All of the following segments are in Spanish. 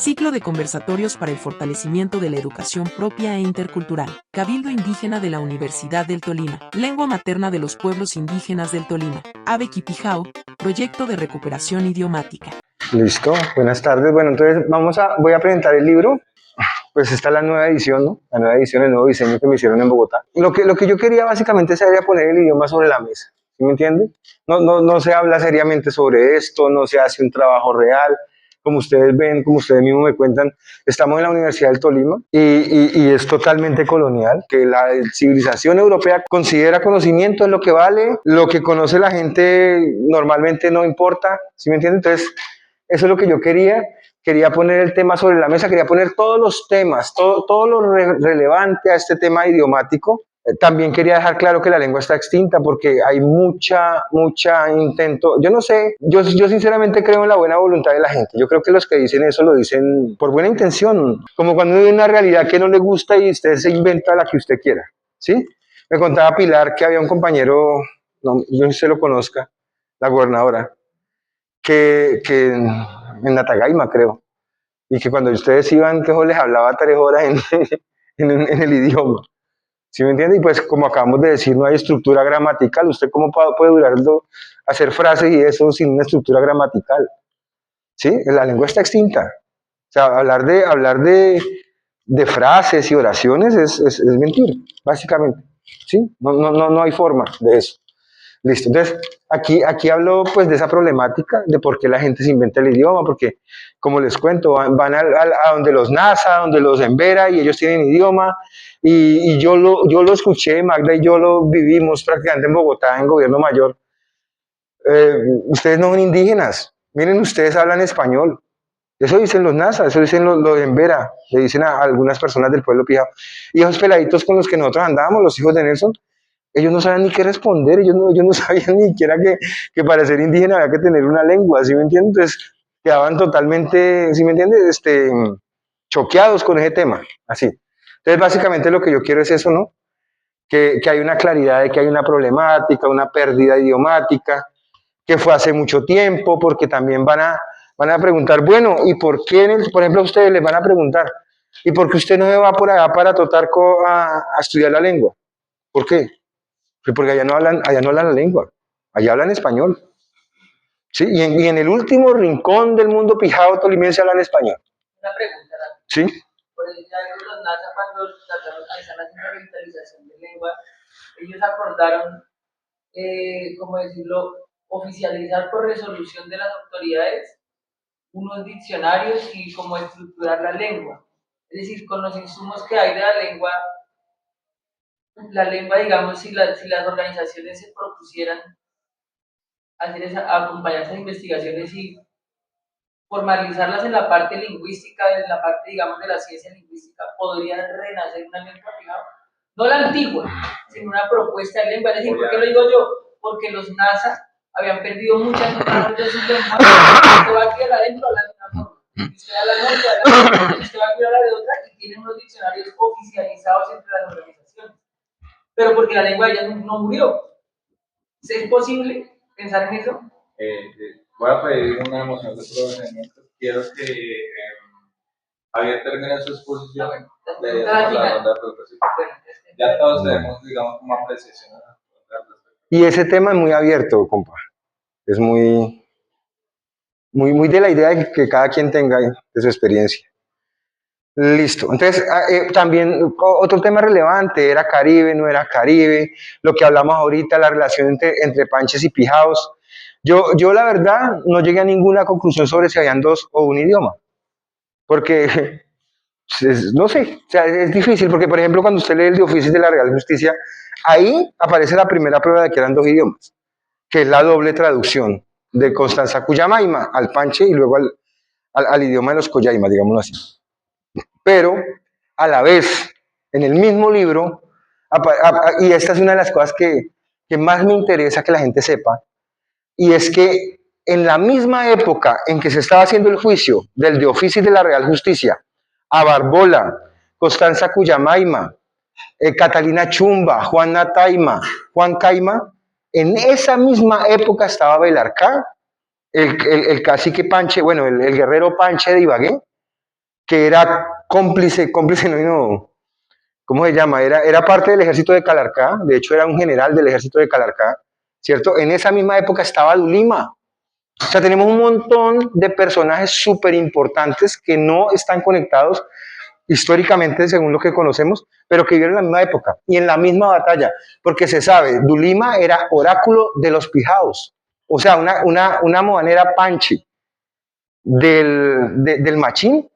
Ciclo de conversatorios para el fortalecimiento de la educación propia e intercultural. Cabildo Indígena de la Universidad del Tolima. Lengua materna de los pueblos indígenas del Tolima. Ave Kipijao, proyecto de recuperación idiomática. Listo, buenas tardes. Bueno, entonces voy a presentar el libro. Pues esta es la nueva edición, ¿no? La nueva edición, el nuevo diseño que me hicieron en Bogotá. Lo que yo quería básicamente sería poner el idioma sobre la mesa, ¿sí me entiende? No se habla seriamente sobre esto, no se hace un trabajo real. Como ustedes ven, como ustedes mismos me cuentan, estamos en la Universidad del Tolima y es totalmente colonial, que la civilización europea considera conocimiento es lo que vale, lo que conoce la gente normalmente no importa, ¿sí me entiende? Entonces, eso es lo que yo quería poner el tema sobre la mesa, quería poner todos los temas, todo lo relevante a este tema idiomático. También quería dejar claro que la lengua está extinta porque hay mucha intento. Yo no sé, yo sinceramente creo en la buena voluntad de la gente. Yo creo que los que dicen eso lo dicen por buena intención, como cuando hay una realidad que no le gusta y usted se inventa la que usted quiera, ¿sí? Me contaba Pilar que había un compañero, no, yo no sé si se lo conozca, la gobernadora, que en Natagaima, creo, y que cuando ustedes iban, que les hablaba 3 horas en el idioma, ¿sí me entiende? Y pues como acabamos de decir, no hay estructura gramatical, ¿usted cómo puede hacer frases y eso sin una estructura gramatical? ¿Sí? La lengua está extinta. O sea, hablar de frases y oraciones es mentir, básicamente, ¿sí? No hay forma de eso. Listo, entonces aquí hablo pues de esa problemática, de por qué la gente se inventa el idioma, porque como les cuento, van a donde los NASA, donde los Embera y ellos tienen idioma, y yo lo escuché, Magda y yo lo vivimos prácticamente en Bogotá, en Gobierno Mayor. Ustedes no son indígenas, miren, ustedes hablan español, eso dicen los NASA, eso dicen los Embera, le dicen a algunas personas del pueblo pijao, y esos peladitos con los que nosotros andábamos, los hijos de Nelson, ellos no sabían ni qué responder, ellos no sabían ni siquiera que para ser indígena había que tener una lengua, ¿sí me entiendes? Entonces quedaban totalmente, ¿sí me entiendes? Choqueados con ese tema, así. Entonces básicamente lo que yo quiero es eso, ¿no? Que hay una claridad de que hay una problemática, una pérdida idiomática, que fue hace mucho tiempo, porque también van a preguntar, bueno, ¿y por qué, por ejemplo, a ustedes les van a preguntar, ¿y por qué usted no se va por allá para Totarco a estudiar la lengua? ¿Por qué? Porque allá no hablan la lengua, allá hablan español. ¿Sí? Y en el último rincón del mundo pijao tolimense hablan español. Una pregunta, ¿no? ¿Sí? Por eso ya los NASA cuando están haciendo revitalización de lengua, ellos acordaron, como decirlo, oficializar por resolución de las autoridades unos diccionarios y cómo estructurar la lengua. Es decir, con los insumos que hay de la lengua, digamos, si las organizaciones se propusieran acompañar esas investigaciones y formalizarlas en la parte lingüística, en la parte, digamos, de la ciencia lingüística, podría renacer una lengua pijao. No la antigua, sino una propuesta de lengua. Es decir, ¿por qué lo digo yo? Porque los NASA habían perdido muchas partes de sus lenguas. Usted va aquí adentro hablando de una forma, usted habla de otra, usted va aquí hablar de otra, y tienen unos diccionarios oficializados entre las organizaciones. Pero porque la lengua ya no murió. ¿Es posible pensar en eso? Voy a pedir una moción de procedimiento. Quiero que Javier termine su exposición. Ya todos tenemos, digamos, como apreciación. Y ese tema es muy abierto, compa. Es muy de la idea de que cada quien tenga de su experiencia. Listo. Entonces, también otro tema relevante, ¿era Caribe, no era Caribe? Lo que hablamos ahorita, la relación entre panches y pijaos. Yo la verdad no llegué a ninguna conclusión sobre si habían dos o un idioma, porque no sé, o sea, es difícil, porque por ejemplo cuando usted lee el de Oficios de la Real Justicia, ahí aparece la primera prueba de que eran dos idiomas, que es la doble traducción de Constanza Cuyamaima al panche y luego al idioma de los Coyaimas, digámoslo así. Pero a la vez, en el mismo libro, y esta es una de las cosas que más me interesa que la gente sepa, y es que en la misma época en que se estaba haciendo el juicio del de Oficis de la Real Justicia a Barbola, Constanza Cuyamaima, Catalina Chumba, Juana Taima, Juan Caima, en esa misma época estaba Belarcá, el cacique Panche, bueno, el guerrero Panche de Ibagué, que era cómplice no, ¿cómo se llama? Era parte del ejército de Calarcá, de hecho era un general del ejército de Calarcá, ¿cierto? En esa misma época estaba Dulima. O sea, tenemos un montón de personajes súper importantes que no están conectados históricamente, según lo que conocemos, pero que vivieron en la misma época y en la misma batalla, porque se sabe, Dulima era oráculo de los pijaos, o sea, una moanera panchi del machín,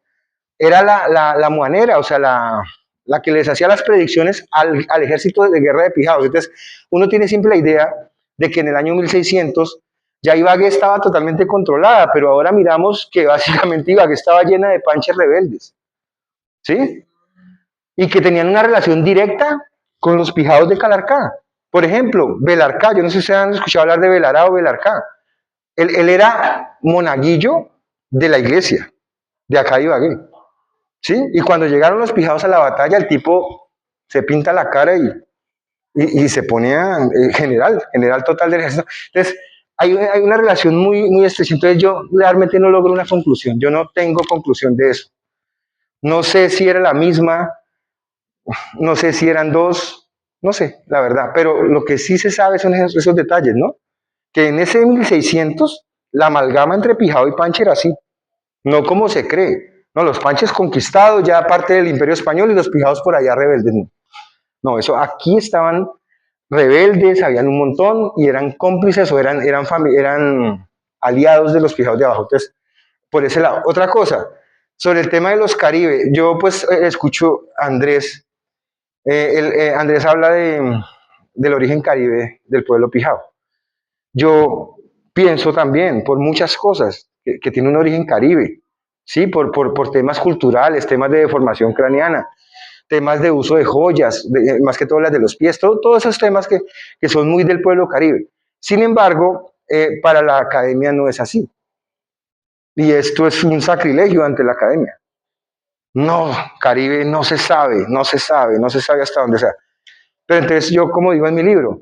era la moanera, o sea, la que les hacía las predicciones al ejército de guerra de pijaos. Entonces, uno tiene siempre la idea de que en el año 1600 ya Ibagué estaba totalmente controlada, pero ahora miramos que básicamente Ibagué estaba llena de panches rebeldes, ¿sí? Y que tenían una relación directa con los pijados de Calarcá. Por ejemplo, Belarcá, yo no sé si ustedes han escuchado hablar de Belará o Belarcá. Él era monaguillo de la iglesia, de acá de Ibagué. ¿Sí? Y cuando llegaron los pijados a la batalla, el tipo se pinta la cara y se pone general total del ejército. Entonces, hay una relación muy estrecha. Entonces, yo realmente no logro una conclusión. Yo no tengo conclusión de eso. No sé si era la misma, no sé si eran dos, no sé, la verdad. Pero lo que sí se sabe son esos detalles, ¿no? Que en ese 1600, la amalgama entre pijado y panche era así. No como se cree. No, los panches conquistados ya parte del Imperio Español y los pijados por allá rebeldes. No, eso aquí estaban rebeldes, habían un montón y eran cómplices o eran aliados de los pijados de abajo. Entonces, por ese lado. Otra cosa, sobre el tema de los Caribe, yo pues escucho a Andrés, Andrés habla del origen caribe del pueblo pijao. Yo pienso también, por muchas cosas, que tiene un origen caribe, ¿sí? Por temas culturales, temas de deformación craneana, temas de uso de joyas, más que todo las de los pies, todos esos temas que son muy del pueblo caribe. Sin embargo, para la academia no es así. Y esto es un sacrilegio ante la academia. No, Caribe no se sabe, no se sabe, no se sabe hasta dónde sea. Pero entonces yo, como digo en mi libro,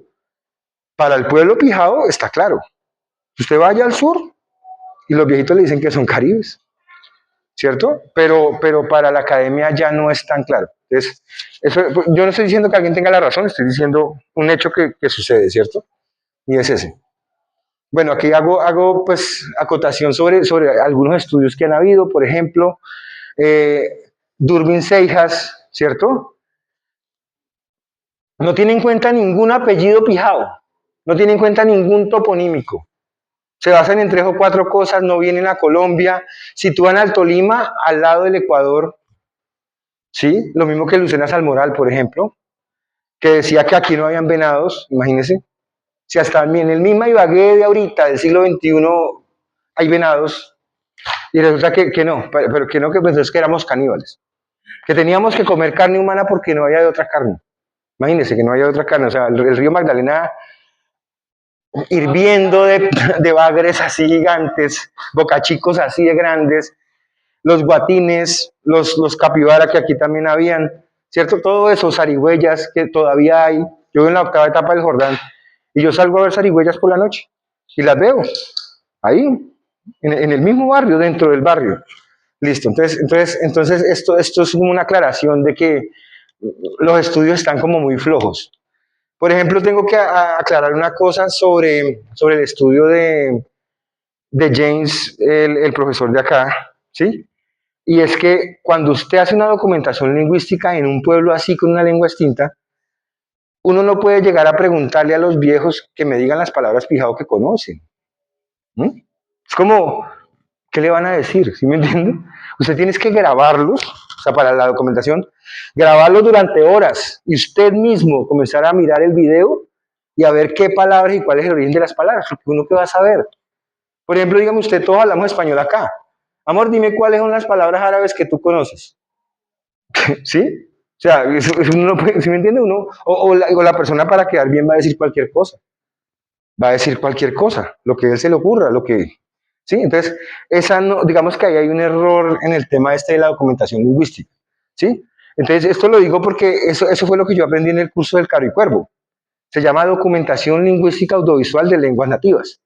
para el pueblo pijao está claro. Usted vaya al sur y los viejitos le dicen que son caribes, ¿cierto? Pero para la academia ya no es tan claro. Entonces, yo no estoy diciendo que alguien tenga la razón, estoy diciendo un hecho que sucede, ¿cierto? Y es ese. Bueno, aquí hago pues acotación sobre algunos estudios que han habido, por ejemplo, Durbin Seijas, ¿cierto? No tiene en cuenta ningún apellido pijao, no tiene en cuenta ningún toponímico. Se basan en 3 o 4 cosas, no vienen a Colombia, sitúan al Tolima al lado del Ecuador, ¿sí? Lo mismo que Lucena Salmoral, por ejemplo, que decía que aquí no habían venados, imagínense. Si hasta en el mismo Ibagué de ahorita, del siglo XXI, hay venados, y resulta que no, pero que no, que pensó que éramos caníbales, que teníamos que comer carne humana porque no había de otra carne. Imagínense que no había otra carne, o sea, el río Magdalena hirviendo de bagres así gigantes, bocachicos así de grandes, los guatines, los capibara que aquí también habían, ¿cierto? Todo eso, zarigüeyas que todavía hay. Yo vivo en la 8ª etapa del Jordán y yo salgo a ver zarigüeyas por la noche y las veo ahí, en el mismo barrio, dentro del barrio. Listo, entonces esto es como una aclaración de que los estudios están como muy flojos. Por ejemplo, tengo que aclarar una cosa sobre el estudio de James, el profesor de acá, ¿sí? Y es que cuando usted hace una documentación lingüística en un pueblo así con una lengua extinta, uno no puede llegar a preguntarle a los viejos que me digan las palabras pijao que conocen. ¿Mm? Es como, ¿qué le van a decir? ¿Sí me entiende? Usted tiene que grabarlos, o sea, para la documentación, grabarlos durante horas y usted mismo comenzar a mirar el video y a ver qué palabras y cuál es el origen de las palabras, porque uno que va a saber. Por ejemplo, dígame usted, todos hablamos español acá. Amor, dime cuáles son las palabras árabes que tú conoces. ¿Sí? O sea, uno no puede, ¿sí me entiende? Uno, o la persona para quedar bien va a decir cualquier cosa. Va a decir cualquier cosa, lo que a él se le ocurra, lo que... ¿Sí? Entonces, digamos que ahí hay un error en el tema este de la documentación lingüística. ¿Sí? Entonces, esto lo digo porque eso fue lo que yo aprendí en el curso del Caro y Cuervo. Se llama documentación lingüística audiovisual de lenguas nativas.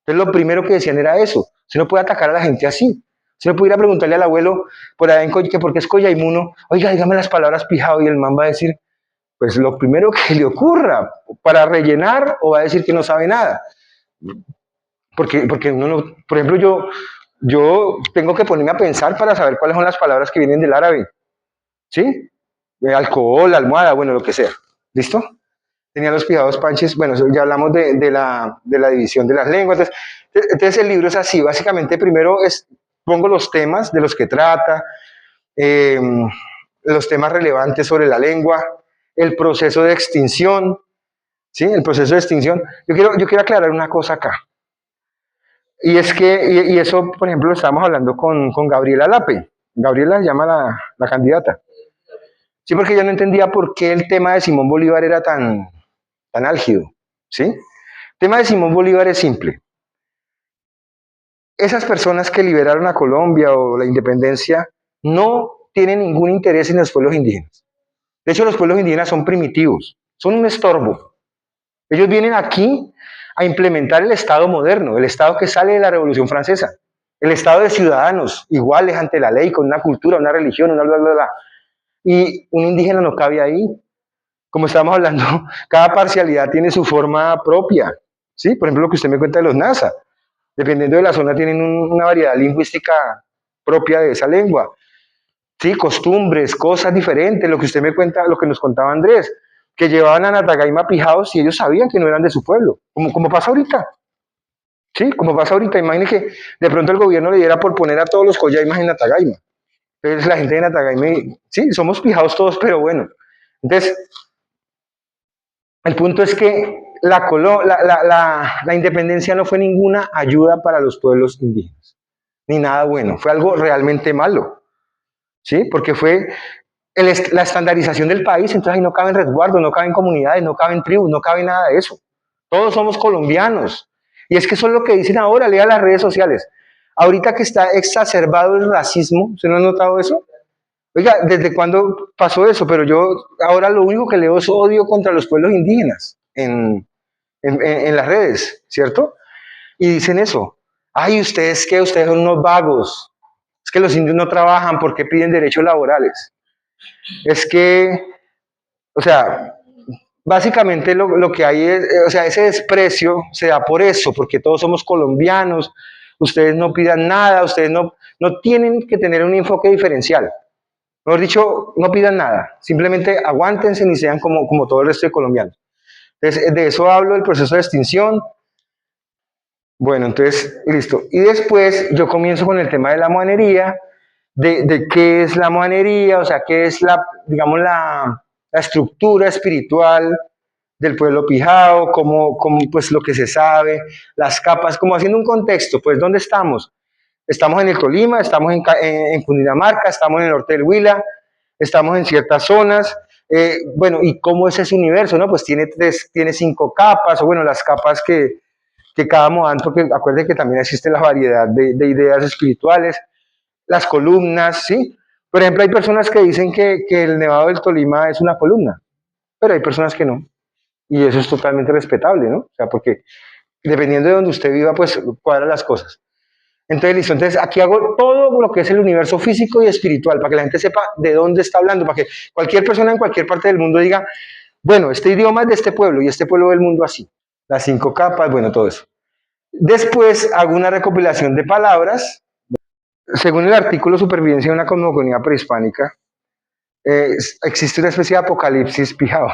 Entonces, lo primero que decían era eso. Usted no puede atacar a la gente así. Si no pudiera preguntarle al abuelo por ahí que por qué es Coyaimuno, oiga, dígame las palabras pijao, y el man va a decir, pues lo primero que le ocurra, para rellenar, o va a decir que no sabe nada. Porque uno no, por ejemplo, yo tengo que ponerme a pensar para saber cuáles son las palabras que vienen del árabe, ¿sí? Alcohol, almohada, bueno, lo que sea. ¿Listo? Tenía los pijados panches, bueno, ya hablamos de la división de las lenguas. Entonces el libro es así, básicamente primero pongo los temas de los que trata, eh, los temas relevantes sobre la lengua, el proceso de extinción, ¿sí? El proceso de extinción. Yo quiero aclarar una cosa acá. Y es que, y eso, por ejemplo, lo estábamos hablando con Gabriela Lape. Gabriela se llama la candidata. Sí, porque yo no entendía por qué el tema de Simón Bolívar era tan álgido, ¿sí? El tema de Simón Bolívar es simple. Esas personas que liberaron a Colombia o la independencia no tienen ningún interés en los pueblos indígenas. De hecho, los pueblos indígenas son primitivos, son un estorbo. Ellos vienen aquí a implementar el Estado moderno, el Estado que sale de la Revolución Francesa, el Estado de ciudadanos iguales ante la ley, con una cultura, una religión, una bla, bla, bla. Y un indígena no cabe ahí. Como estábamos hablando, cada parcialidad tiene su forma propia. ¿Sí? Por ejemplo, lo que usted me cuenta de los NASA. Dependiendo de la zona, tienen una variedad lingüística propia de esa lengua. Sí, costumbres, cosas diferentes. Lo que usted me cuenta, lo que nos contaba Andrés, que llevaban a Natagaima pijados y ellos sabían que no eran de su pueblo. Como pasa ahorita. Sí, como pasa ahorita. Imagine que de pronto el gobierno le diera por poner a todos los Coyaimas en Natagaima. Entonces la gente de Natagaima, sí, somos pijados todos, pero bueno. Entonces, el punto es que la independencia no fue ninguna ayuda para los pueblos indígenas, ni nada bueno, fue algo realmente malo, ¿sí? Porque fue la estandarización del país, entonces ahí no caben resguardos, no caben comunidades, no caben tribus, no cabe nada de eso. Todos somos colombianos. Y es que eso es lo que dicen ahora, lea las redes sociales. Ahorita que está exacerbado el racismo, ¿usted no ha notado eso? Oiga, ¿desde cuándo pasó eso? Pero yo ahora lo único que leo es odio contra los pueblos indígenas en las redes, ¿cierto? Y dicen eso. Ay, ¿ustedes qué? Ustedes son unos vagos. Es que los indios no trabajan porque piden derechos laborales. Es que, o sea, básicamente lo que hay es, o sea, ese desprecio se da por eso, porque todos somos colombianos, ustedes no pidan nada, ustedes no tienen que tener un enfoque diferencial. Mejor dicho, no pidan nada, simplemente aguántense y sean como todo el resto de colombianos. Entonces, de eso hablo, el proceso de extinción. Bueno, entonces, listo. Y después yo comienzo con el tema de la monería, de qué es la monería, o sea, qué es digamos, la estructura espiritual del pueblo pijao, pues lo que se sabe, las capas, como haciendo un contexto, pues, ¿dónde estamos? Estamos en el Tolima, estamos en Cundinamarca, estamos en el norte del Huila, estamos en ciertas zonas. Bueno, ¿y cómo es ese universo? ¿No? Pues tiene 5 capas, o bueno, las capas que cada modán, porque acuérdense que también existe la variedad de ideas espirituales, las columnas, ¿sí? Por ejemplo, hay personas que dicen que el Nevado del Tolima es una columna, pero hay personas que no, y eso es totalmente respetable, ¿no? O sea, porque dependiendo de donde usted viva, pues cuadra las cosas. Entonces, listo. Entonces, aquí hago todo lo que es el universo físico y espiritual, para que la gente sepa de dónde está hablando, para que cualquier persona en cualquier parte del mundo diga, bueno, este idioma es de este pueblo y este pueblo del mundo así. Las 5 capas, bueno, todo eso. Después hago una recopilación de palabras. Según el artículo Supervivencia de una cosmogonía prehispánica, existe una especie de apocalipsis pijao.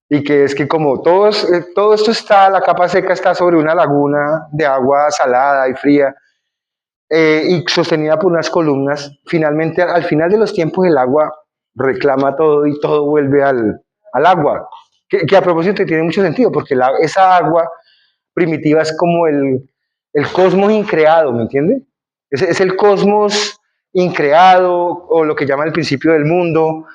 Y que es que como todo esto está, la capa seca está sobre una laguna de agua salada y fría, y sostenida por unas columnas, finalmente al final de los tiempos el agua reclama todo y todo vuelve al agua, que a propósito tiene mucho sentido, porque esa agua primitiva es como el cosmos increado, ¿me entiende? Es el cosmos increado, o lo que llaman el principio del mundo,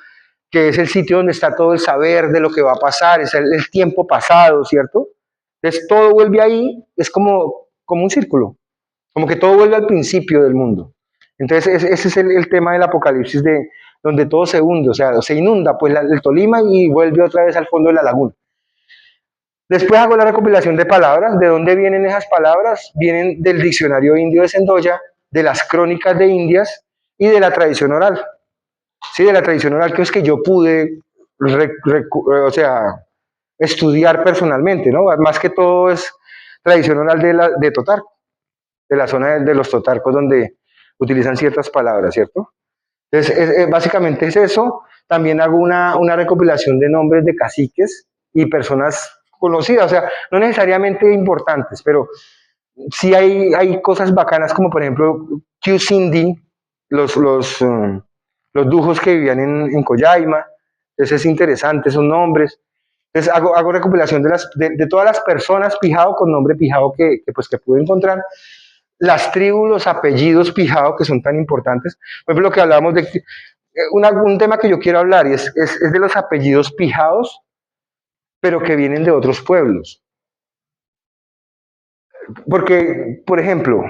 que es el sitio donde está todo el saber de lo que va a pasar, es el tiempo pasado, ¿cierto? Entonces todo vuelve ahí, es como un círculo, como que todo vuelve al principio del mundo. Entonces ese es el tema del apocalipsis, donde todo se hunde, o sea, se inunda pues el Tolima y vuelve otra vez al fondo de la laguna. Después hago la recopilación de palabras. ¿De dónde vienen esas palabras? Vienen del diccionario indio de Sendoya, de las crónicas de Indias y de la tradición oral. Sí, de la tradición oral que es que yo pude, o sea, estudiar personalmente, ¿no? Más que todo es tradición oral de Totarco, de la zona de los Totarcos donde utilizan ciertas palabras, ¿cierto? Entonces, básicamente es eso. También hago una recopilación de nombres de caciques y personas conocidas, o sea, no necesariamente importantes, pero sí hay cosas bacanas como por ejemplo Q Cindy, los dujos que vivían en Collaima. Entonces es interesante esos nombres. Entonces hago recopilación de todas las personas Pijao con nombre Pijao pues, que pude encontrar, las tribus, los apellidos Pijao que son tan importantes. Por ejemplo, lo que hablábamos de un tema que yo quiero hablar y es de los apellidos Pijaos, pero que vienen de otros pueblos. Porque, por ejemplo,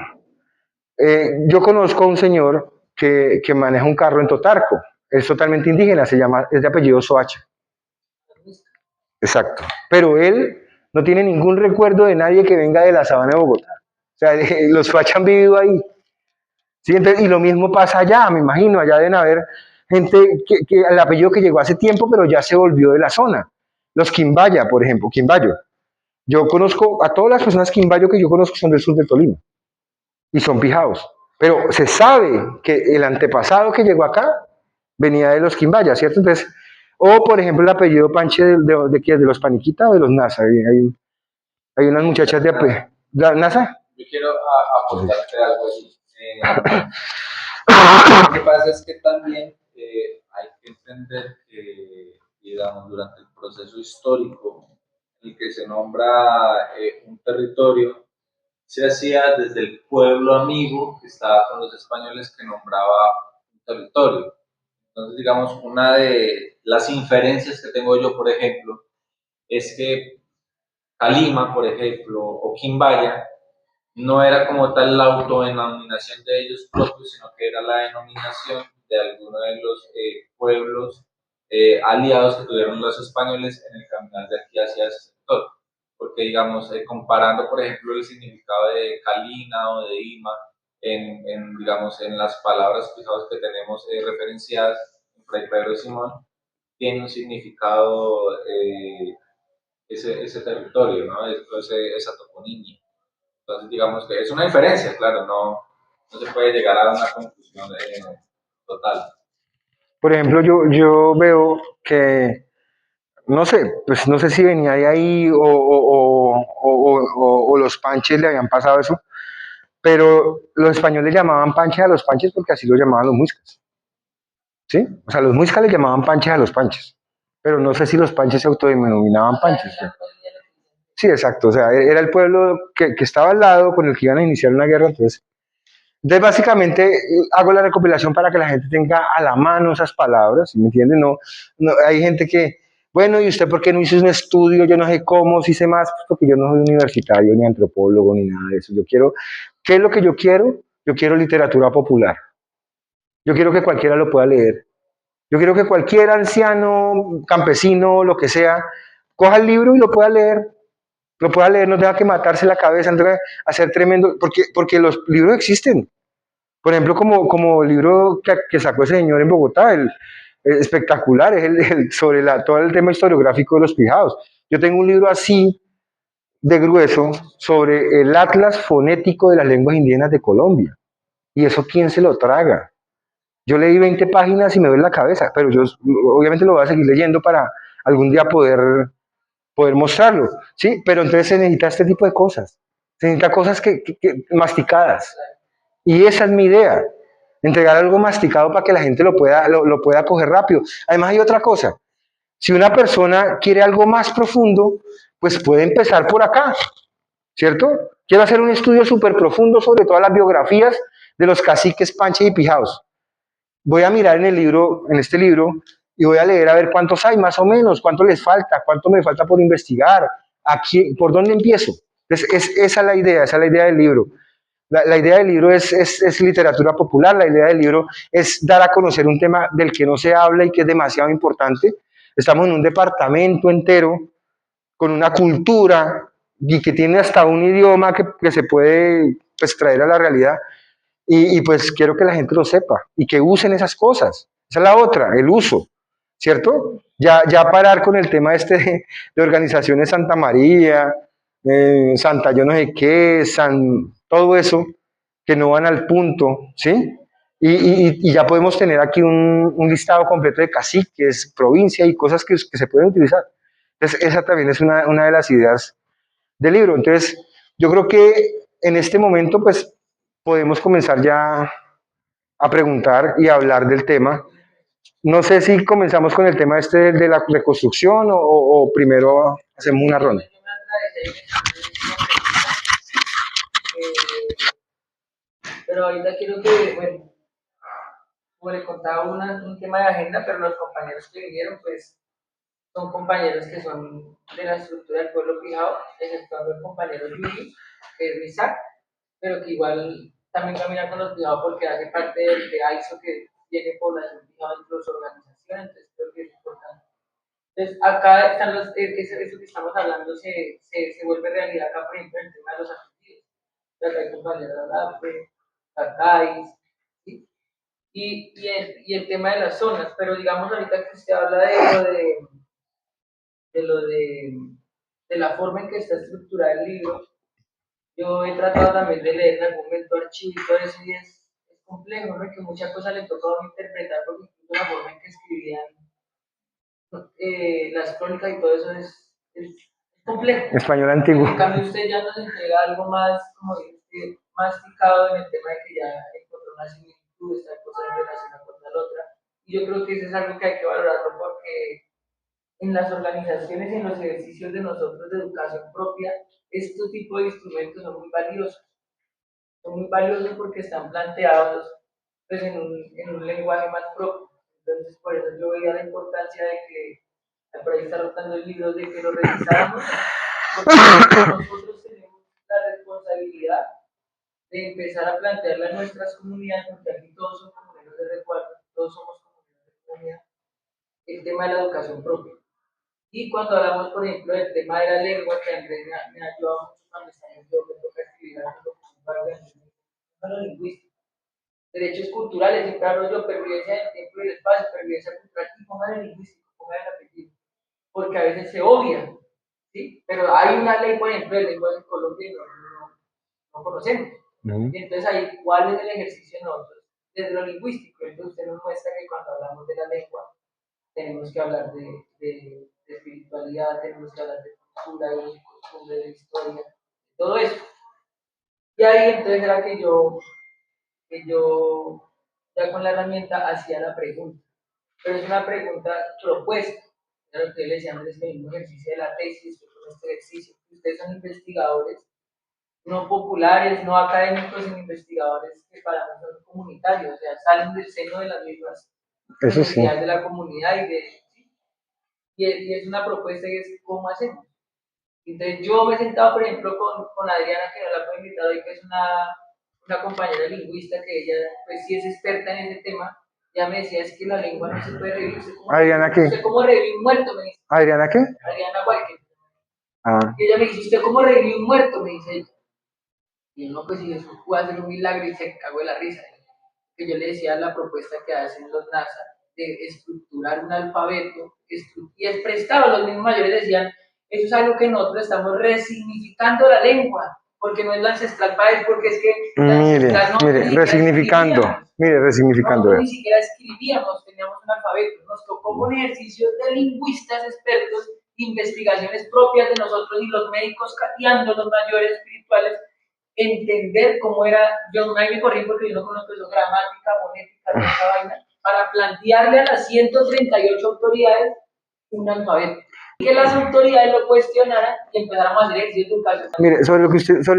yo conozco a un señor que maneja un carro en Totarco, es totalmente indígena, es de apellido Soacha. Exacto. Pero él no tiene ningún recuerdo de nadie que venga de la sabana de Bogotá. O sea, los Soacha han vivido ahí. ¿Sí? Entonces, y lo mismo pasa allá, me imagino, allá deben haber gente que el apellido que llegó hace tiempo, pero ya se volvió de la zona. Los Quimbaya, por ejemplo, Quimbayo. Yo conozco, a todas las personas Quimbayo que yo conozco son del sur del Tolima y son pijaos. Pero se sabe que el antepasado que llegó acá venía de los Quimbaya, ¿cierto? Entonces, o por ejemplo el apellido Panche de los Paniquita o de los Nasa. Hay unas muchachas de apellido. ¿Nasa? Yo quiero aportarte algo allí. Lo que pasa es que también hay que entender que, digamos, durante el proceso histórico en el que se nombra un territorio, se hacía desde el pueblo amigo que estaba con los españoles que nombraba un territorio. Entonces, digamos, una de las inferencias que tengo yo, por ejemplo, es que Calima, por ejemplo, o Quimbaya, no era como tal la autodenominación de ellos propios, sino que era la denominación de algunos de los pueblos aliados que tuvieron los españoles en el caminar de aquí hacia ese sector. Porque, digamos, comparando, por ejemplo, el significado de Calina o de Ima digamos, en las palabras fijadas que tenemos referenciadas en Fray Pedro Simón, tiene un significado ese territorio, ¿no? Esa toponimia. Entonces, digamos que es una inferencia, claro, no se puede llegar a una conclusión total. Por ejemplo, yo veo que, no sé, pues no sé si venía de ahí o los panches le habían pasado eso, pero los españoles llamaban panches a los panches porque así lo llamaban los muiscas. ¿Sí? O sea, los muiscas le llamaban panches a los panches, pero no sé si los panches se autodenominaban panches. ¿Sí? Sí, exacto, o sea, era el pueblo que estaba al lado con el que iban a iniciar una guerra, entonces básicamente hago la recopilación para que la gente tenga a la mano esas palabras, ¿sí me entienden? No, hay gente que, bueno, ¿y usted por qué no hizo un estudio? Yo no sé cómo, si sé más, pues porque yo no soy universitario, ni antropólogo, ni nada de eso. Yo quiero, ¿qué es lo que yo quiero? Yo quiero literatura popular. Yo quiero que cualquiera lo pueda leer. Yo quiero que cualquier anciano, campesino, lo que sea, coja el libro y lo pueda leer. Lo pueda leer, no tenga que matarse la cabeza, no tenga que hacer tremendo, porque los libros existen. Por ejemplo, como el libro que sacó ese señor en Bogotá, espectacular, es sobre todo el tema historiográfico de los pijados. Yo tengo un libro así de grueso sobre el atlas fonético de las lenguas indígenas de Colombia. ¿Y eso quién se lo traga? Yo leí 20 páginas y me duele la cabeza, pero yo obviamente lo voy a seguir leyendo para algún día poder mostrarlo, ¿sí? Pero entonces se necesita este tipo de cosas. Se necesita cosas que masticadas. Y esa es mi idea, entregar algo masticado para que la gente lo pueda coger rápido. Además hay otra cosa, si una persona quiere algo más profundo, pues puede empezar por acá, ¿cierto? Quiero hacer un estudio súper profundo sobre todas las biografías de los caciques Panches y Pijaos. Voy a mirar en este libro, y voy a leer a ver cuántos hay más o menos, cuánto les falta, cuánto me falta por investigar, aquí, por dónde empiezo. Entonces, esa es la idea del libro. La idea del libro es literatura popular, la idea del libro es dar a conocer un tema del que no se habla y que es demasiado importante. Estamos en un departamento entero con una cultura y que tiene hasta un idioma que se puede pues, traer a la realidad. y pues quiero que la gente lo sepa y que usen esas cosas. Esa es la otra, el uso, ¿cierto? Ya parar con el tema este de organizaciones Santa María, Santa yo no sé qué, todo eso, que no van al punto, ¿sí? Y ya podemos tener aquí un listado completo de caciques, provincia y cosas que se pueden utilizar. Entonces, esa también es una de las ideas del libro. Entonces, yo creo que en este momento, pues, podemos comenzar ya a preguntar y a hablar del tema. No sé si comenzamos con el tema este de la reconstrucción o primero hacemos una ronda. Pero ahorita quiero que, bueno, como le contaba un tema de agenda, pero los compañeros que vinieron, pues son compañeros que son de la estructura del pueblo fijado, exceptuando el compañero Yuri, que es Isaac, pero que igual también camina con los fijados porque hace parte del de AISO que tiene población fijada dentro de su organización, entonces creo que es importante. Entonces, acá están eso que estamos hablando se vuelve realidad acá, por ejemplo, en el tema de los apellidos. Acá hay compañeros de Arape, Cacáis, ¿sí? Y el tema de las zonas, pero digamos ahorita que usted habla de la forma en que está estructurado el libro, yo he tratado también de leer en algún momento archivo y todo eso, y es complejo, ¿no? Que muchas cosas le tocó a uno interpretar, porque incluso la forma en que escribían las crónicas y todo eso es complejo. Español antiguo. En cambio, usted ya nos entrega algo más, como dice, masticado en el tema de que ya encontró una similitud, esta cosa en relación con la otra. Y yo creo que eso es algo que hay que valorarlo porque en las organizaciones y en los ejercicios de nosotros de educación propia, este tipo de instrumentos son muy valiosos. Son muy valiosos porque están planteados pues, en un lenguaje más propio. Entonces, por eso yo veía la importancia de que, por ahí está rotando el libro, de que lo revisáramos, porque nosotros tenemos la responsabilidad de empezar a plantearla en nuestras comunidades, porque aquí todos son comuneros de resguardo, todos somos comuneros de comunidad, el tema de la educación propia. Y cuando hablamos, por ejemplo, del tema de la lengua, que Andrés me ha ayudado mucho cuando estamos yo, me toca escribir algo para lo lingüístico. Derechos culturales, siempre hablo yo, pervivencia del tiempo y del espacio, pervivencia cultural, y pongan el lingüístico, pongan el apellido, porque a veces se obvia, ¿sí? Pero hay una ley, por ejemplo, de lenguas en Colombia y no conocemos. Y entonces ahí, ¿cuál es el ejercicio de nosotros? Desde lo lingüístico, entonces usted nos muestra que cuando hablamos de la lengua, tenemos que hablar de espiritualidad, tenemos que hablar de cultura, de costumbre, de historia, todo eso. Y ahí entonces era que yo ya con la herramienta hacía la pregunta, pero es una pregunta propuesta. Era lo que le decíamos este mismo ejercicio de la tesis, con este ejercicio. Ustedes son investigadores, no populares, no académicos, sino investigadores que para nosotros son comunitarios, o sea, salen del seno de las mismas necesidades de la comunidad y es una propuesta y es cómo hacemos. Entonces yo me he sentado, por ejemplo, con Adriana, que no la puedo invitar hoy, que es una compañera lingüista que ella pues sí es experta en ese tema. Ya me decía, es que la lengua no se puede revivir. ¿Adriana qué? ¿Usted cómo revive un muerto? Me dice. ¿Adriana qué? Adriana Walker. Ah. Y ella me dice, ¿usted cómo revive un muerto? Me dice ella. Y yo, no, pues si Jesús puede hacer un milagro y se cagó de la risa. Que yo le decía la propuesta que hacen los NASA de estructurar un alfabeto y es prestado. Los mismos mayores decían, eso es algo que nosotros estamos resignificando la lengua, porque no es la ancestral país, porque es que mire, resignificando, nosotros ni siquiera escribíamos, teníamos un alfabeto, nos tocó con ejercicios de lingüistas expertos, investigaciones propias de nosotros y los médicos cateando, los mayores espirituales, entender cómo era, yo ahí me corrí porque yo no conozco eso, gramática, fonética, toda esa vaina, para plantearle a las 138 autoridades un alfabeto. Que las autoridades lo cuestionaran y empezáramos a hacer ejercicios de educación. Mire, sobre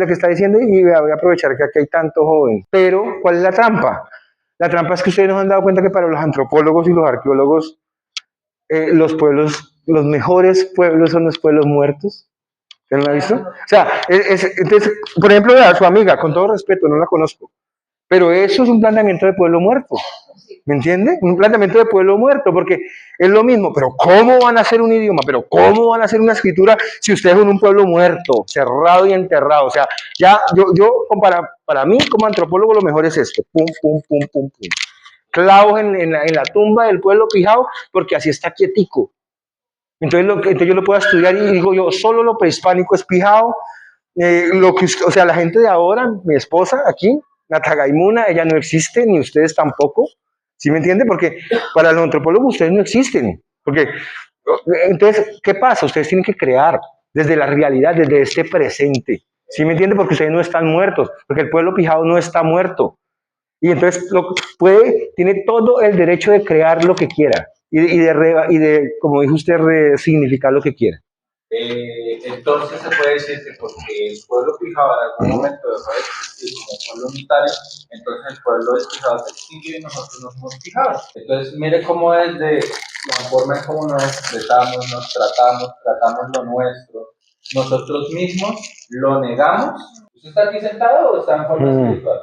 lo que está diciendo, y voy a aprovechar que aquí hay tanto joven, pero ¿cuál es la trampa? La trampa es que ustedes nos han dado cuenta que para los antropólogos y los arqueólogos, los pueblos, los mejores pueblos son los pueblos muertos. ¿Usted no lo ha visto? O sea, entonces, por ejemplo, a su amiga, con todo respeto, no la conozco, pero eso es un planteamiento de pueblo muerto. Sí. ¿Me entiende? Un planteamiento de pueblo muerto, porque es lo mismo, pero ¿cómo van a hacer un idioma? ¿Pero cómo van a hacer una escritura si ustedes son un pueblo muerto, cerrado y enterrado? O sea, ya para mí como antropólogo lo mejor es esto, pum, pum, pum, pum, pum. Clavos en la tumba del pueblo pijao, porque así está quietico. Entonces yo lo puedo estudiar y digo yo, solo lo prehispánico es pijao, o sea, la gente de ahora, mi esposa aquí, la Tagaimuna, ella no existe, ni ustedes tampoco. ¿Sí me entiende? Porque para los antropólogos ustedes no existen. Porque, entonces, ¿qué pasa? Ustedes tienen que crear desde la realidad, desde este presente. ¿Sí me entiende? Porque ustedes no están muertos, porque el pueblo pijao no está muerto. Y entonces tiene todo el derecho de crear lo que quiera como dijo usted, resignificar lo que quiera. Entonces se puede decir que porque el pueblo fijado en algún momento dejó de existir como pueblo unitario, entonces el pueblo fijado se extinguió y nosotros nos hemos fijado. Entonces mire cómo desde la forma en cómo nos expresamos, nos tratamos lo nuestro, nosotros mismos lo negamos. ¿Usted está aquí sentado o está en forma espiritual?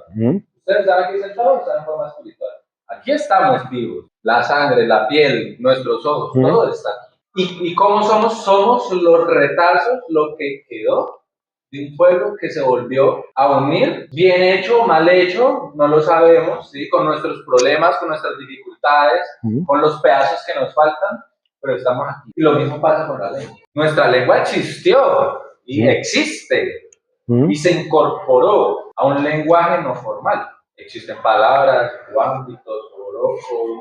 ¿Ustedes están aquí sentados o están en forma espiritual? Aquí estamos vivos. La sangre, la piel, nuestros ojos, todo está aquí. ¿Y cómo somos? Somos los retazos, lo que quedó de un pueblo que se volvió a unir, bien hecho o mal hecho, no lo sabemos, ¿sí? Con nuestros problemas, con nuestras dificultades, con los pedazos que nos faltan, pero estamos aquí. Y lo mismo pasa con la lengua. Nuestra lengua existió y existe y se incorporó a un lenguaje no formal. Existen palabras, ámbitos,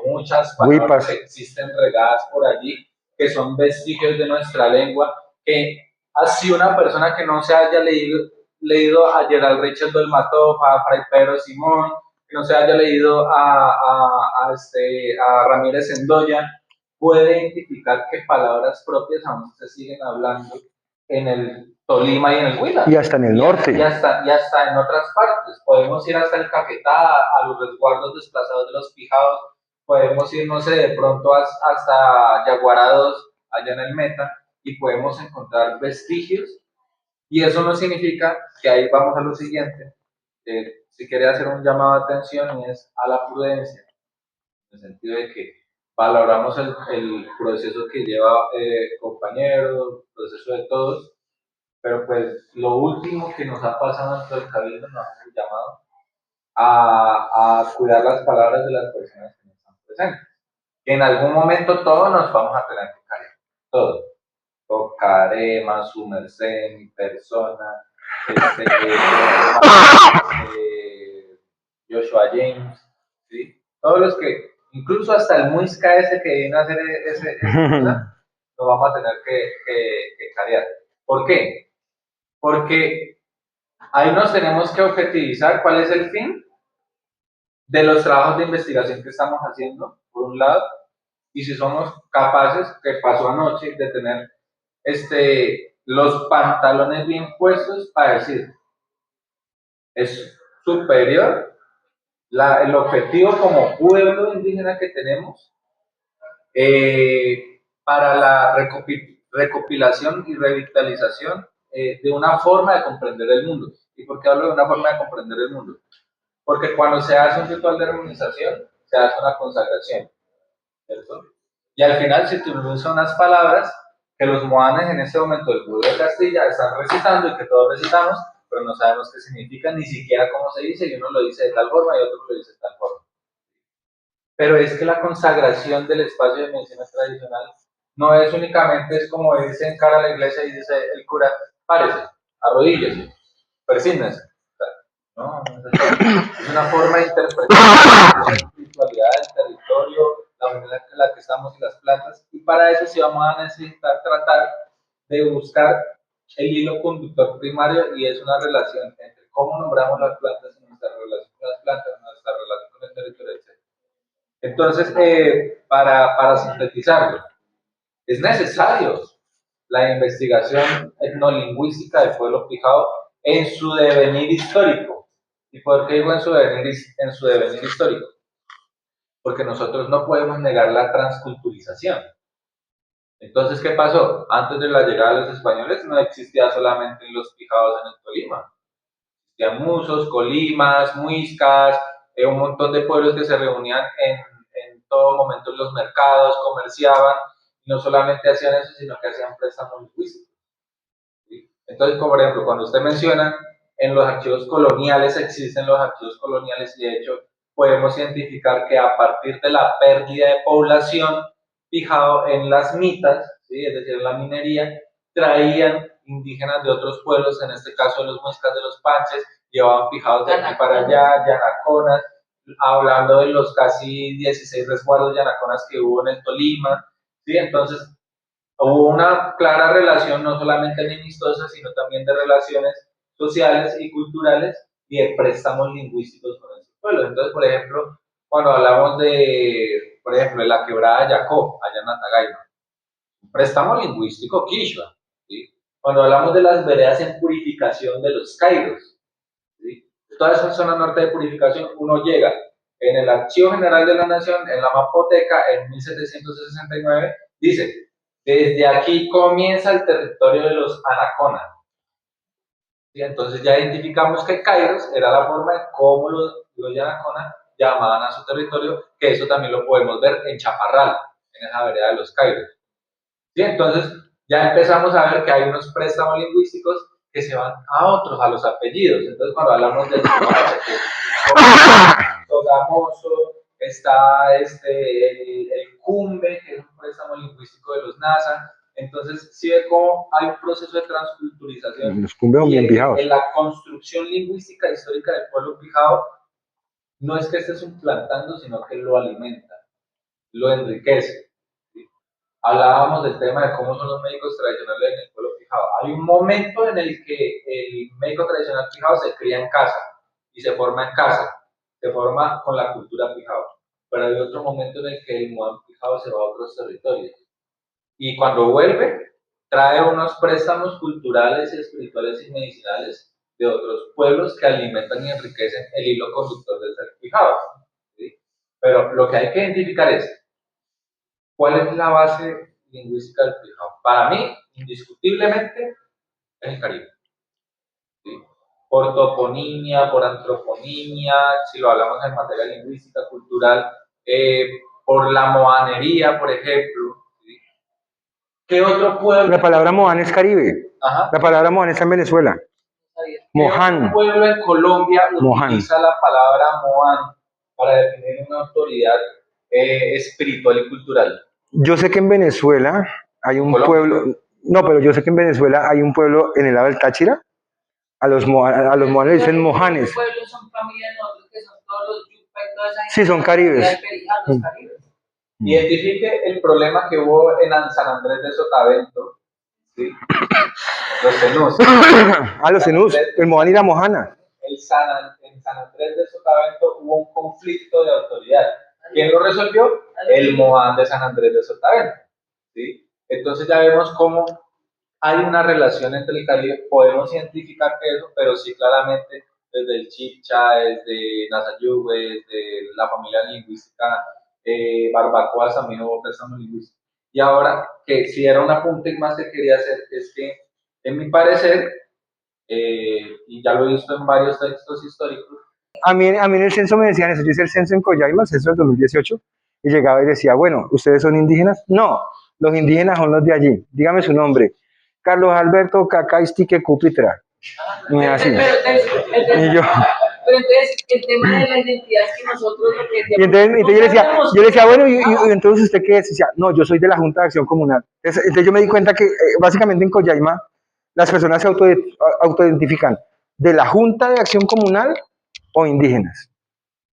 muchas palabras que existen regadas por allí, que son vestigios de nuestra lengua, que así una persona que no se haya leído a Gerald Richard del Matoja, a Fray Pedro Simón, que no se haya leído a Ramírez Endoya, puede identificar que palabras propias aún se siguen hablando en el Tolima y en el Huila. Y hasta en el norte. Y hasta en otras partes. Podemos ir hasta el Caquetá, a los resguardos desplazados de los Pijados. Podemos ir, no sé, de pronto hasta Yaguarados, allá en el Meta, y podemos encontrar vestigios. Y eso no significa que ahí vamos a lo siguiente. Si quería hacer un llamado de atención y es a la prudencia, en el sentido de que valoramos el proceso que lleva compañeros, el proceso de todos, pero pues lo último que nos ha pasado dentro del Cabildo nos ha llamado a cuidar las palabras de las personas que nos están presentes. Que en algún momento todos nos vamos a tener que callar, todos. Tocarema, su merced, mi persona, Joshua James, ¿sí? Todos los que, incluso hasta el Muisca ese que viene a hacer ese cosa, lo vamos a tener que callar. ¿Por qué? Porque ahí nos tenemos que objetivizar cuál es el fin de los trabajos de investigación que estamos haciendo, por un lado, y si somos capaces, que pasó anoche, de tener los pantalones bien puestos para decir, es superior el objetivo como pueblo indígena que tenemos para la recopilación y revitalización de una forma de comprender el mundo. ¿Y por qué hablo de una forma de comprender el mundo? Porque cuando se hace un ritual de armonización, se hace una consagración, ¿cierto? Y al final se utilizan unas palabras que los moanes en este momento del pueblo de Castilla están recitando y que todos recitamos, pero no sabemos qué significa, ni siquiera cómo se dice, y uno lo dice de tal forma y otro lo dice de tal forma. Pero es que la consagración del espacio de medicina tradicional no es únicamente, es como dice en cara a la iglesia y dice el cura, párese, arrodíllese, persígnese. No, es una forma de interpretar la espiritualidad del territorio, la manera en la que estamos y las plantas, y para eso sí vamos a necesitar tratar de buscar el hilo conductor primario, y es una relación entre cómo nombramos las plantas y nuestra relación con las plantas, nuestra relación con el territorio, etc. Entonces, para sintetizarlo, es necesario la investigación etnolingüística del pueblo pijao en su devenir histórico. ¿Y por qué digo en su devenir histórico? Porque nosotros no podemos negar la transculturización. Entonces, ¿qué pasó? Antes de la llegada de los españoles no existía solamente los pijaos en el Tolima. Existían musos, colimas, muiscas, un montón de pueblos que se reunían en todo momento en los mercados, comerciaban, y no solamente hacían eso, sino que hacían préstamos lingüísticos. ¿Sí? Entonces, como por ejemplo, cuando usted menciona en los archivos coloniales, existen los archivos coloniales y de hecho podemos identificar que a partir de la pérdida de población fijado en las mitas, ¿sí? Es decir, en la minería, traían indígenas de otros pueblos, en este caso de los muiscas, de los panches, llevaban fijados de aquí para allá, yanaconas, hablando de los casi 16 resguardos yanaconas que hubo en el Tolima, ¿sí? Entonces, hubo una clara relación, no solamente amistosa, sino también de relaciones sociales y culturales y de préstamos lingüísticos con esos pueblos. Entonces, por ejemplo, cuando hablamos de, por ejemplo, de la quebrada de Yacó, allá en Atagaima, un préstamo lingüístico quichua, ¿sí? Cuando hablamos de las veredas en purificación de los Cairos, ¿sí? Toda esa zona norte de purificación, uno llega en el Archivo General de la Nación, en la Mapoteca, en 1769, dice, desde aquí comienza el territorio de los Anaconas. ¿Sí? Entonces ya identificamos que Kairos era la forma de cómo los Anaconas llamaban a su territorio, que eso también lo podemos ver en Chaparral, en esa vereda de los Kairos. ¿Sí? Entonces ya empezamos a ver que hay unos préstamos lingüísticos que se van a otros, a los apellidos. Entonces cuando hablamos del Sogamoso, está el Cumbe, que es un préstamo lingüístico de los NASA. Entonces, sí ve cómo hay un proceso de transculturización. Los Cumbe son bien pijados. En la construcción lingüística histórica del pueblo pijao, no es que esté suplantando, sino que lo alimenta, lo enriquece. ¿Sí? Hablábamos del tema de cómo son los médicos tradicionales en el pueblo pijao. Hay un momento en el que el médico tradicional pijao se cría en casa y se forma en casa, se forma con la cultura pijao. Pero hay otro momento en el que el muan pijao se va a otros territorios. Y cuando vuelve, trae unos préstamos culturales y espirituales y medicinales de otros pueblos que alimentan y enriquecen el hilo conductor del ser pijao. ¿Sí? Pero lo que hay que identificar es cuál es la base lingüística del pijao. Para mí, indiscutiblemente, es el Caribe. ¿Sí? Por toponimia, por antroponimia, si lo hablamos en materia lingüística, cultural, por la moanería, por ejemplo. ¿Sí? ¿Qué otro pueblo? La palabra Mohan es Caribe. Ajá. La palabra Mohan es en Venezuela. Mohan. ¿Qué pueblo en Colombia utiliza la palabra Mohan para definir una autoridad espiritual y cultural? Yo sé que en Venezuela hay un pueblo, no, pero yo sé que en Venezuela hay un pueblo en el lado del Táchira, a los mohanes le dicen mojanes. Los pueblos son familias nosotros que son todos los yupa y toda esa Sí, son caribes. los caribes. Identifique el problema que hubo en San Andrés de Sotavento, ¿sí? Los cenús. Los cenús, el mohan y la mojana. En San Andrés de Sotavento hubo un conflicto de autoridad. ¿Quién lo resolvió? El Mohan de San Andrés de Sotavento. ¿Sí? Entonces ya vemos cómo hay una relación entre el Caribe, podemos identificar que eso, pero sí claramente desde el Chibcha, desde Nasayugue, desde la familia lingüística Barbacoas también hubo préstamos lingüísticos. Y ahora, que si era un apunte más que quería hacer, es que en mi parecer, y ya lo he visto en varios textos históricos. A mí en el censo me decían eso. Yo hice el censo en Coyaima, el censo del 2018, y llegaba y decía, bueno, ¿ustedes son indígenas? No, los indígenas son los de allí. Dígame su nombre. Carlos Alberto Cacaistique Cupitra. Y así. Y yo. Pero entonces, el tema de la identidad es que nosotros lo que... Y entonces yo le decía, bueno, y entonces ¿usted qué es? Y decía, no, yo soy de la Junta de Acción Comunal. Entonces yo me di cuenta que básicamente en Coyaima las personas se autoidentifican de la Junta de Acción Comunal o indígenas.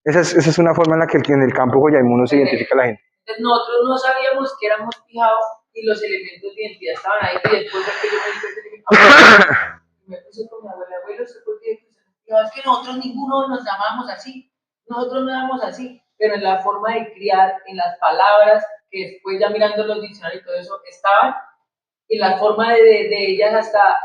Esa es una forma en la que en el campo coyaimuno se identifica a la gente. Nosotros no sabíamos que éramos fijados y los elementos de identidad estaban ahí y después de que yo me di cuenta que me puse con mi abuela, ¿usted por qué? Es que nosotros ninguno nos llamamos así, nosotros no llamamos así, pero en la forma de criar, en las palabras, que después ya mirando los diccionarios y todo eso, estaban, en la forma de ellas hasta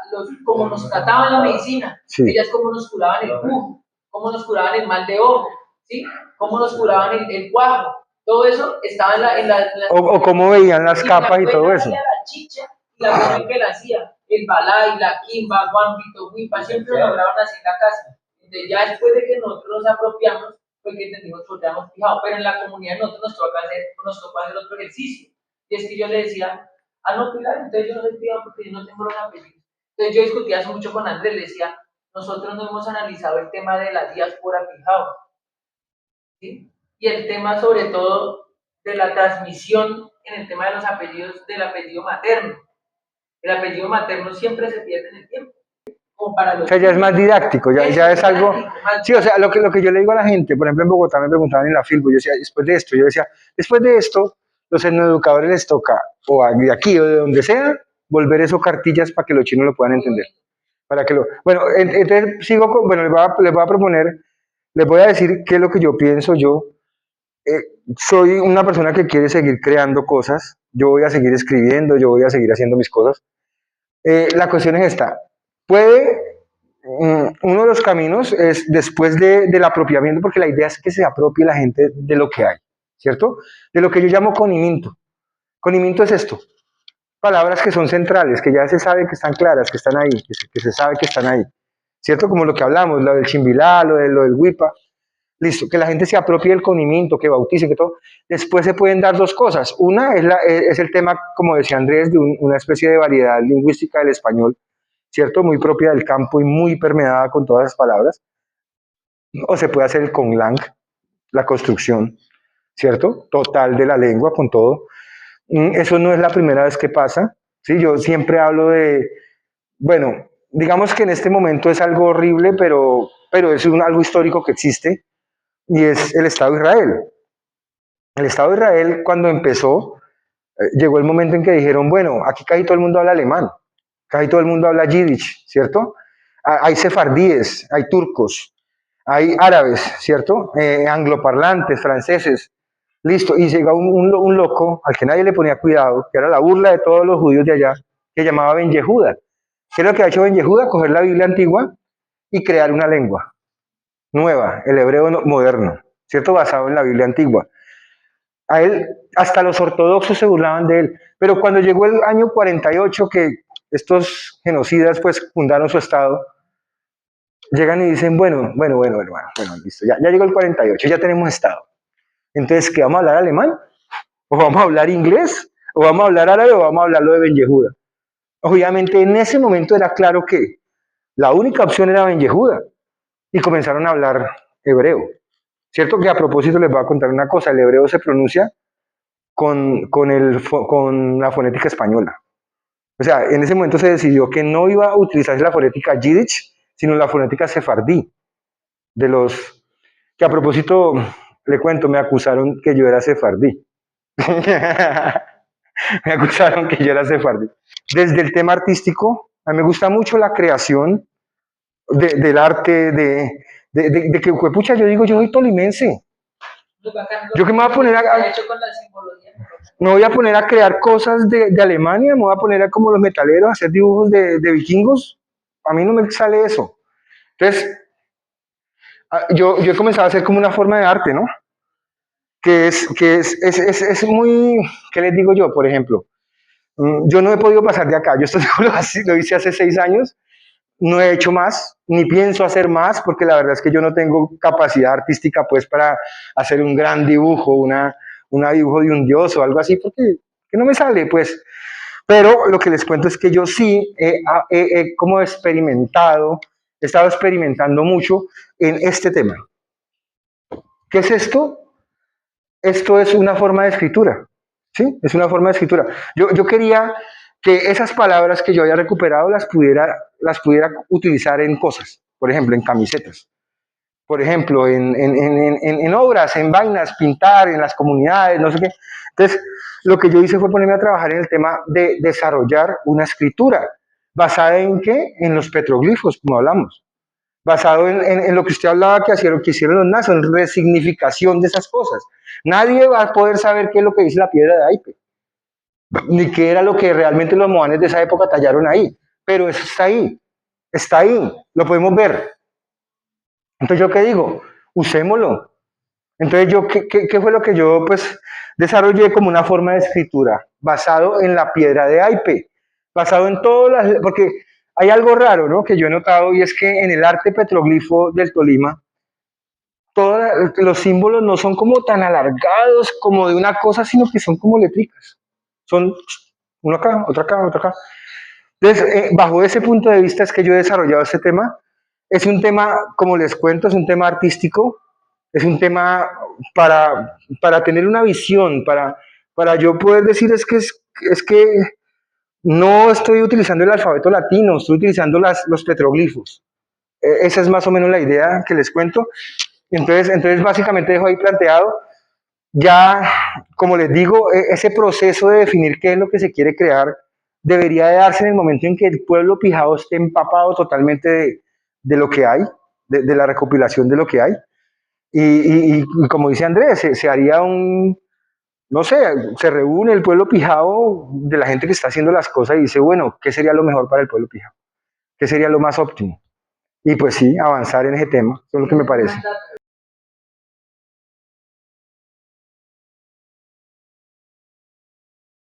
como nos trataban la medicina, sí. Ellas cómo nos curaban el bujo, cómo nos curaban el mal de ojo, ¿sí? Cómo nos curaban el cuajo, todo eso estaba en la o cómo veían las capas y todo eso. La chicha y la forma en que la hacía, el balay, la quimba, guambito, huipa, siempre lo lograron así en la casa. Entonces ya después de que nosotros nos apropiamos, fue que entendimos por qué habíamos fijado, pero en la comunidad nosotros nos tocó hacer otro ejercicio, y es que yo le decía, ah, no, Pilar, entonces yo no soy fijado porque yo no tengo los apellidos. Entonces yo discutía hace mucho con Andrés, le decía, nosotros no hemos analizado el tema de la diáspora fijado, ¿sí? Y el tema sobre todo de la transmisión en el tema de los apellidos del apellido materno. El apellido materno siempre se pierde en el tiempo. Como para los O sea, ya es más didáctico, ya es algo... más Sí, o sea, lo que yo le digo a la gente, por ejemplo, en Bogotá me preguntaban en la Filbo, yo decía, después de esto, los educadores les toca, o de aquí o de donde sea, volver eso cartillas para que los chinos lo puedan entender. Para que lo... Bueno, entonces sigo con... Bueno, les voy a proponer, les voy a decir qué es lo que yo pienso yo. Soy una persona que quiere seguir creando cosas, yo voy a seguir escribiendo, yo voy a seguir haciendo mis cosas. La cuestión es esta, uno de los caminos es después del apropiamiento, porque la idea es que se apropie la gente de lo que hay, ¿cierto? De lo que yo llamo conimiento. Conimiento es esto, palabras que son centrales, que ya se sabe que están claras, que están ahí, que se sabe que están ahí, ¿cierto? Como lo que hablamos, lo del chimbilá, lo del huipa. Listo, que la gente se apropie del conimiento, que bautice, que todo. Después se pueden dar dos cosas. Una es el tema, como decía Andrés, de una especie de variedad lingüística del español, ¿cierto? Muy propia del campo y muy permeada con todas las palabras. O se puede hacer el conlang, la construcción, ¿cierto? Total de la lengua con todo. Eso no es la primera vez que pasa, ¿sí? Yo siempre hablo de, bueno, digamos que en este momento es algo horrible, pero es algo histórico que existe, y es el Estado de Israel. El Estado de Israel, cuando empezó, llegó el momento en que dijeron, bueno, aquí casi todo el mundo habla alemán, casi todo el mundo habla yiddish, ¿cierto? Hay sefardíes, hay turcos, hay árabes, ¿cierto? Angloparlantes, franceses, listo. Y llega un loco al que nadie le ponía cuidado, que era la burla de todos los judíos de allá, que llamaba Ben Yehuda. ¿Qué es lo que ha hecho Ben Yehuda? Coger la Biblia antigua y crear una lengua nueva, el hebreo moderno, ¿cierto? Basado en la Biblia antigua. A él, hasta los ortodoxos se burlaban de él. Pero cuando llegó el año 48, que estos genocidas pues fundaron su estado, llegan y dicen, bueno, listo, ya llegó el 48, ya tenemos estado. Entonces, ¿qué vamos a hablar alemán? ¿O vamos a hablar inglés? ¿O vamos a hablar árabe? ¿O vamos a hablar lo de Ben Yehuda? Obviamente en ese momento era claro que la única opción era Ben Yehuda. Y comenzaron a hablar hebreo. ¿Cierto? Que a propósito les voy a contar una cosa, el hebreo se pronuncia con la fonética española. O sea, en ese momento se decidió que no iba a utilizarse la fonética yiddish, sino la fonética sefardí, de los que a propósito, le cuento, me acusaron que yo era sefardí. Me acusaron que yo era sefardí. Desde el tema artístico, a mí me gusta mucho la creación del arte, de que, pucha, yo digo, yo soy tolimense. Yo que me voy a poner me voy a poner a crear cosas de Alemania, me voy a poner a, como los metaleros, a hacer dibujos de vikingos. A mí no me sale eso. Entonces, yo he comenzado a hacer como una forma de arte, ¿no? Es muy, ¿qué les digo yo? Por ejemplo, yo no he podido pasar de acá. Yo esto lo hice hace 6 años, no he hecho más, ni pienso hacer más, porque la verdad es que yo no tengo capacidad artística pues para hacer un gran dibujo, una dibujo de un dios o algo así, porque que no me sale, pues. Pero lo que les cuento es que yo sí he como experimentado, he estado experimentando mucho en este tema. ¿Qué es esto? Esto es una forma de escritura, ¿sí? Es una forma de escritura. Yo quería que esas palabras que yo había recuperado las pudiera utilizar en cosas, por ejemplo, en camisetas, por ejemplo, en obras, en vainas, pintar, en las comunidades, no sé qué. Entonces, lo que yo hice fue ponerme a trabajar en el tema de desarrollar una escritura, ¿basada en qué? En los petroglifos, como hablamos, basado en lo que usted hablaba que hicieron los nazis, en resignificación de esas cosas. Nadie va a poder saber qué es lo que dice la piedra de Aipe, ni qué era lo que realmente los moanes de esa época tallaron ahí, pero eso está ahí, lo podemos ver. Entonces, ¿yo qué digo? Usémoslo. Entonces, ¿qué fue lo que yo pues desarrollé como una forma de escritura? Basado en la piedra de Aipe, basado en todas las... Porque hay algo raro, ¿no? Que yo he notado, y es que en el arte petroglifo del Tolima, los símbolos no son como tan alargados como de una cosa, sino que son como letricas. Son uno acá, otro acá, otro acá. Entonces, bajo ese punto de vista es que yo he desarrollado este tema. Es un tema, como les cuento, es un tema artístico, es un tema para tener una visión, para yo poder decir es que no estoy utilizando el alfabeto latino, estoy utilizando los petroglifos. Esa es más o menos la idea que les cuento. Entonces básicamente dejo ahí planteado. Ya, como les digo, ese proceso de definir qué es lo que se quiere crear debería de darse en el momento en que el pueblo pijao esté empapado totalmente de lo que hay, de la recopilación de lo que hay. Y como dice Andrés, se haría no sé, se reúne el pueblo pijao de la gente que está haciendo las cosas y dice, bueno, ¿qué sería lo mejor para el pueblo pijao? ¿Qué sería lo más óptimo? Y pues sí, avanzar en ese tema, eso es lo que me parece.